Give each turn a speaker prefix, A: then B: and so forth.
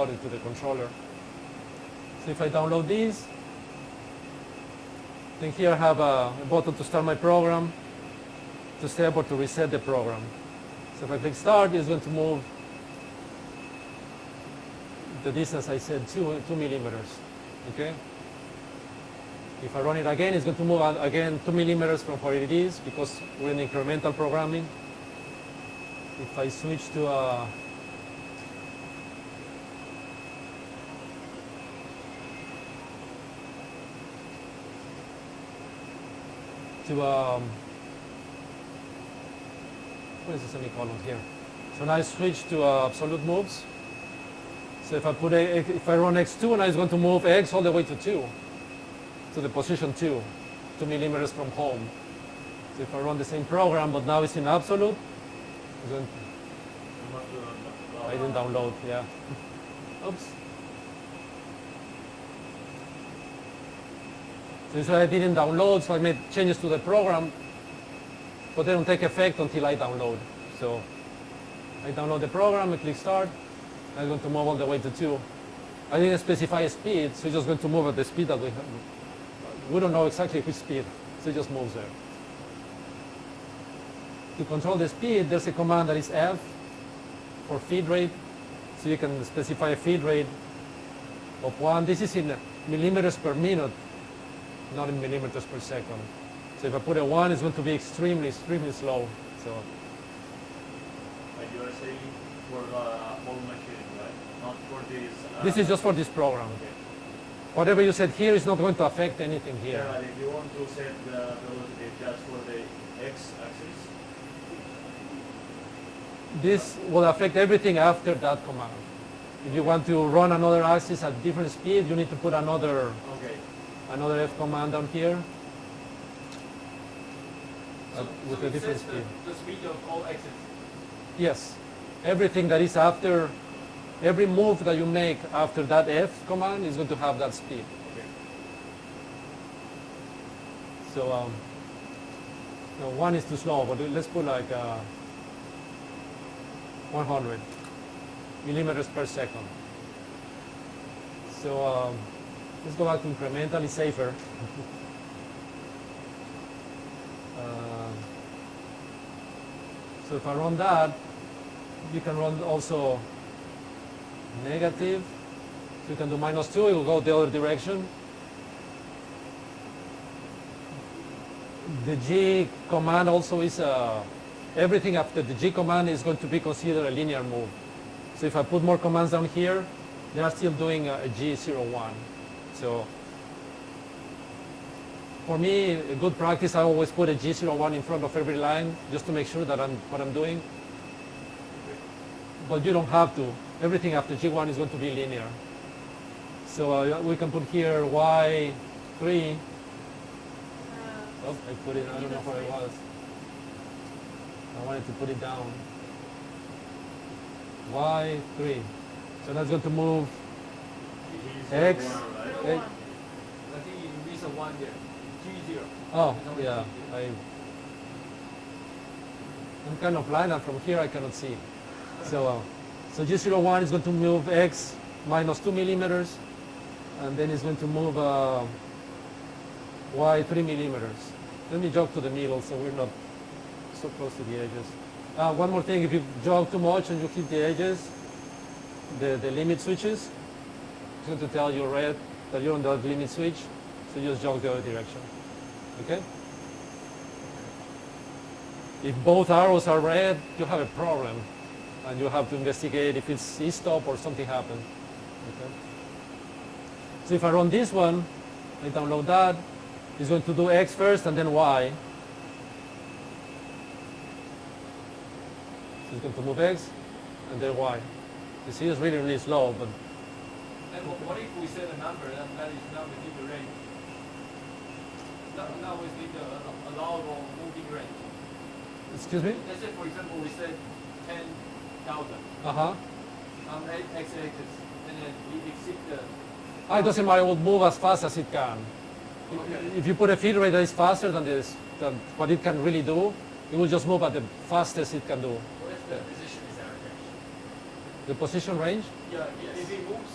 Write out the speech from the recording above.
A: download it to the controller. So if I download these, then here I have a button to start my program, to step or to reset the program. So if I click start, it's going to move the distance I said, 2 millimeters. Okay? If I run it again, it's going to move again 2 millimeters from where it is because we're in incremental programming. If I switch to what is the semicolon here? So now I switch to absolute moves. So if I run x2, now it's going to move x all the way to 2, to the position 2 millimeters from home. So if I run the same program, but now it's in absolute, it's going to, I didn't download, yeah. Oops. So this way I didn't download, so I made changes to the program, but they don't take effect until I download. So I download the program, I click start, I'm going to move all the way to 2. I didn't specify a speed, so it's just going to move at the speed that we have. We don't know exactly which speed, so it just moves there. To control the speed, there's a command that is F for feed rate, so you can specify a feed rate of 1. This is in millimeters per minute, not in millimeters per second. So if I put a 1, it's going to be extremely slow. So.
B: But you are saying for the whole machine, right? Not for this.
A: This is just for this program.
B: Okay.
A: Whatever you set here is not going to affect anything here.
B: Yeah, but if you want to set the velocity just for the x-axis,
A: this will affect everything after that command. If you want to run another axis at different speed, you need to put another F command down here with a different speed.
C: The speed of all axes.
A: Yes. Everything that is after, every move that you make after that F command is going to have that speed.
B: okay.
A: So no, 1 is too slow, but let's put like 100 millimeters per second. So let's go back to incremental, it's safer. So if I run that, you can run also negative. So you can do -2, it will go the other direction. The G command also is, everything after the G command is going to be considered a linear move. So if I put more commands down here, they are still doing a G01. So for me, a good practice, I always put a G01 in front of every line just to make sure that what I'm doing. But you don't have to. Everything after G1 is going to be linear. So we can put here Y3. Oh, I put it, I don't know where it was. I wanted to put it down. Y3. So that's going to move X.
B: One, right?
C: No, 1. I think you miss a 1 there. G0.
A: Oh, yeah. I'm kind of blind, and from here I cannot see. So G01 is going to move X -2 millimeters, and then it's going to move Y 3 millimeters. Let me jog to the middle so we're not so close to the edges. One more thing, if you jog too much and you hit the edges, the limit switches, it's going to tell you red that you're on the limit switch, so you just jog the other direction. Okay? If both arrows are red, you have a problem, and you have to investigate if it's e-stop or something happened. Okay? So if I run this one, I download that, it's going to do X first and then Y. So it's going to move X and then Y. You see, it's really slow, but...
C: And what if we set a number that is not within the range? Not within the allowable moving range.
A: Excuse me?
C: Let's say, for example, we set 10,000
A: Uh-huh.
C: on x-axis, and then we exceed the...
A: It doesn't matter, it will move as fast as it can.
C: Okay.
A: If you put a feed rate that is faster than what it can really do, it will just move at the fastest it can do.
C: What if the position is our range?
A: The position range?
C: Yeah,
A: Yes.
C: if it moves